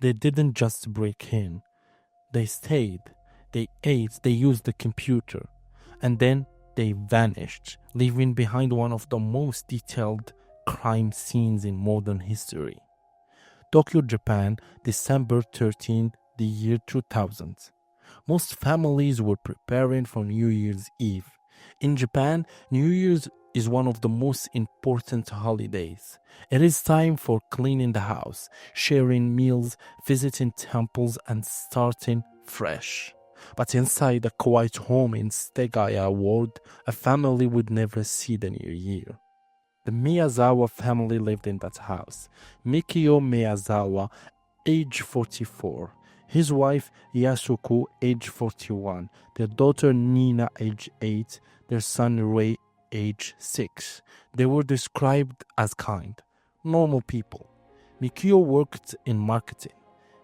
They didn't just break in. They stayed, they ate, they used the computer, and then they vanished, leaving behind one of the most detailed crime scenes in modern history. Tokyo, Japan, December 13th, the year 2000. Most families were preparing for New Year's Eve. In Japan, New Year's is one of the most important holidays. It is time for cleaning the house, sharing meals, visiting temples, and starting fresh. But inside a quiet home in Setagaya ward, a family would never see the new year. The Miyazawa family lived in that house. Mikio Miyazawa, age 44. His wife Yasuko, age 41. Their daughter Niina, age 8. Their son Rei, age 6. They were described as kind, normal people. Mikio worked in marketing.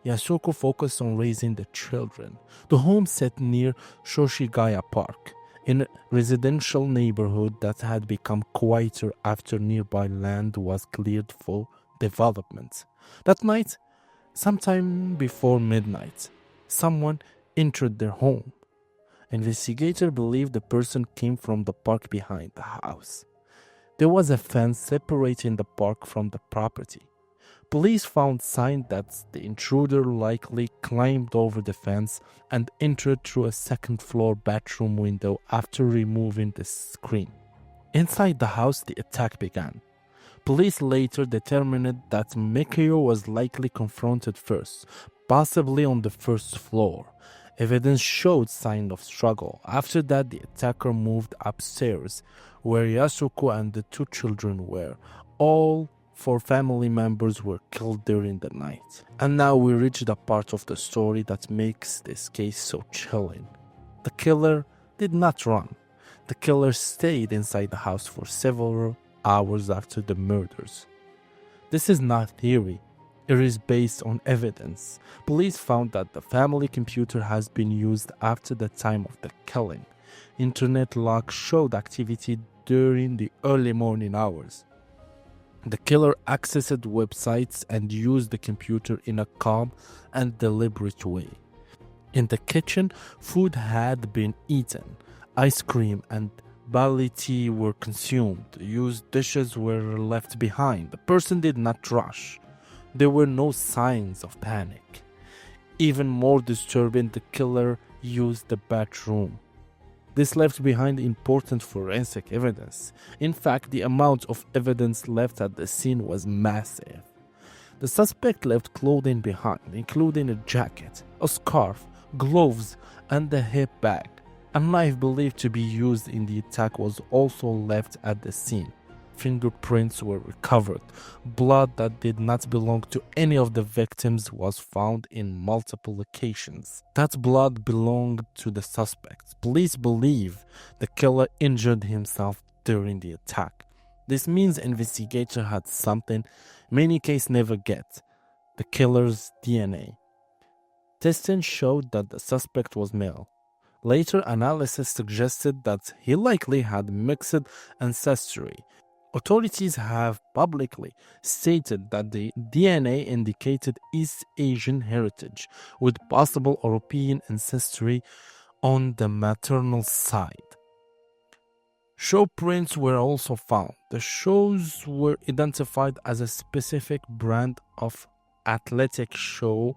Yasuko focused on raising the children. The home set near Setagaya Park, in a residential neighborhood that had become quieter after nearby land was cleared for development. That night, sometime before midnight, someone entered their home. Investigators believe the person came from the park behind the house. There was a fence separating the park from the property. Police found signs that the intruder likely climbed over the fence and entered through a second-floor bathroom window after removing the screen. Inside the house, the attack began. Police later determined that Mikio was likely confronted first, possibly on the first floor. Evidence showed signs of struggle. After that, the attacker moved upstairs, where Yasuko and the 2 children were. All 4 family members were killed during the night. And now we reach the part of the story that makes this case so chilling. The killer did not run. The killer stayed inside the house for several hours after the murders. This is not theory. It is based on evidence. Police found that the family computer has been used after the time of the killing. Internet logs showed activity during the early morning hours. The killer accessed websites and used the computer in a calm and deliberate way. In the kitchen, food had been eaten. Ice cream and barley tea were consumed. Used dishes were left behind. The person did not rush. There were no signs of panic. Even more disturbing, the killer used the bathroom. This left behind important forensic evidence. In fact, the amount of evidence left at the scene was massive. The suspect left clothing behind, including a jacket, a scarf, gloves, and a hip bag. A knife believed to be used in the attack was also left at the scene. Fingerprints were recovered. Blood that did not belong to any of the victims was found in multiple locations. That blood belonged to the suspects. Police believe the killer injured himself during the attack. This means investigators had something many cases never get: the killer's DNA. Testing showed that the suspect was male. Later analysis suggested that he likely had mixed ancestry. Authorities have publicly stated that the DNA indicated East Asian heritage, with possible European ancestry on the maternal side. Shoe prints were also found. The shoes were identified as a specific brand of athletic shoe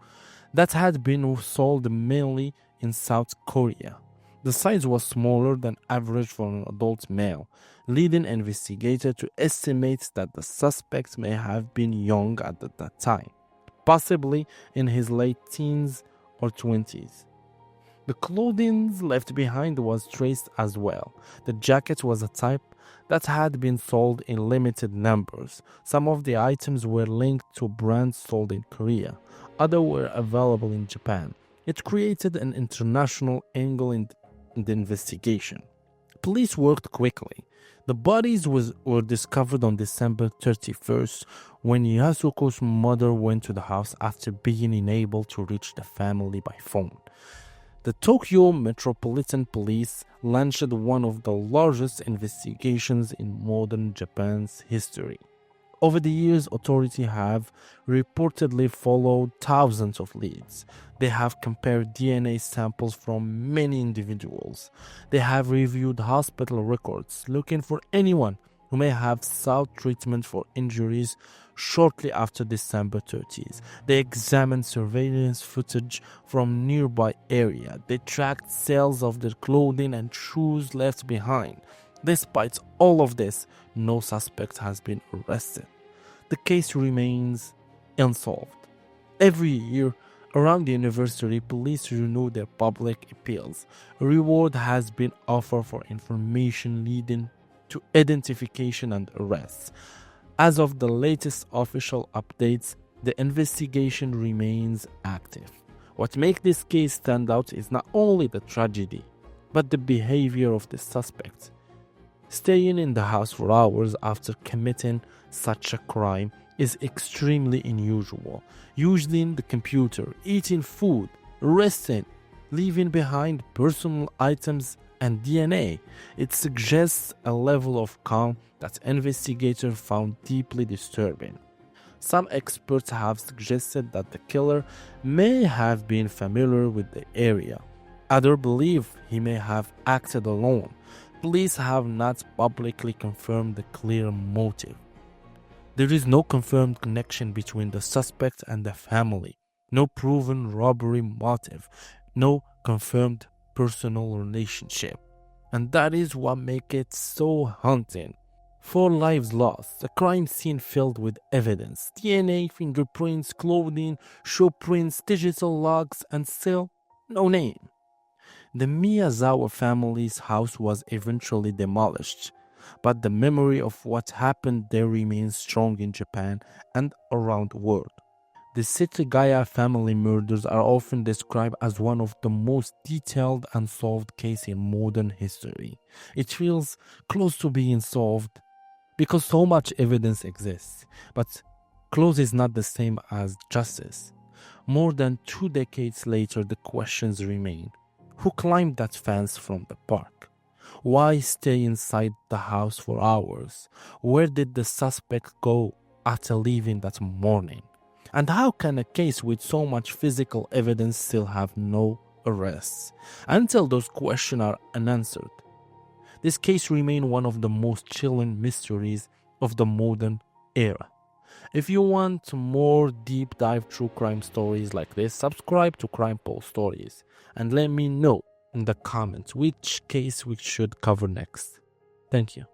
that had been sold mainly in South Korea. The size was smaller than average for an adult male, leading investigators to estimate that the suspect may have been young at that time, possibly in his late teens or 20s. The clothing left behind was traced as well. The jacket was a type that had been sold in limited numbers. Some of the items were linked to brands sold in Korea. Others were available in Japan. It created an international angle in the investigation. Police worked quickly. The bodies were discovered on December 31st when Yasuko's mother went to the house after being unable to reach the family by phone. The Tokyo Metropolitan Police launched one of the largest investigations in modern Japan's history. Over the years, authorities have reportedly followed thousands of leads. They have compared DNA samples from many individuals. They have reviewed hospital records looking for anyone who may have sought treatment for injuries shortly after December 30th. They examined surveillance footage from nearby area. They tracked sales of their clothing and shoes left behind. Despite all of this, no suspect has been arrested. The case remains unsolved. Every year, around the anniversary, police renew their public appeals. A reward has been offered for information leading to identification and arrests. As of the latest official updates, the investigation remains active. What makes this case stand out is not only the tragedy, but the behavior of the suspect. Staying in the house for hours after committing such a crime is extremely unusual. Using the computer, eating food, resting, leaving behind personal items and DNA, it suggests a level of calm that investigators found deeply disturbing. Some experts have suggested that the killer may have been familiar with the area. Others believe he may have acted alone. Police have not publicly confirmed the clear motive. There is no confirmed connection between the suspect and the family, no proven robbery motive, no confirmed personal relationship. And that is what makes it so haunting. 4 lives lost, a crime scene filled with evidence, DNA, fingerprints, clothing, shoe prints, digital logs, and still no name. The Miyazawa family's house was eventually demolished, but the memory of what happened there remains strong in Japan and around the world. The Setagaya family murders are often described as one of the most detailed unsolved cases in modern history. It feels close to being solved because so much evidence exists, but close is not the same as justice. More than 2 decades later, the questions remain. Who climbed that fence from the park? Why stay inside the house for hours? Where did the suspect go after leaving that morning? And how can a case with so much physical evidence still have no arrests? Until those questions are unanswered, this case remains one of the most chilling mysteries of the modern era. If you want more deep dive true crime stories like this, subscribe to Crime Pulse Stories and let me know in the comments which case we should cover next. Thank you.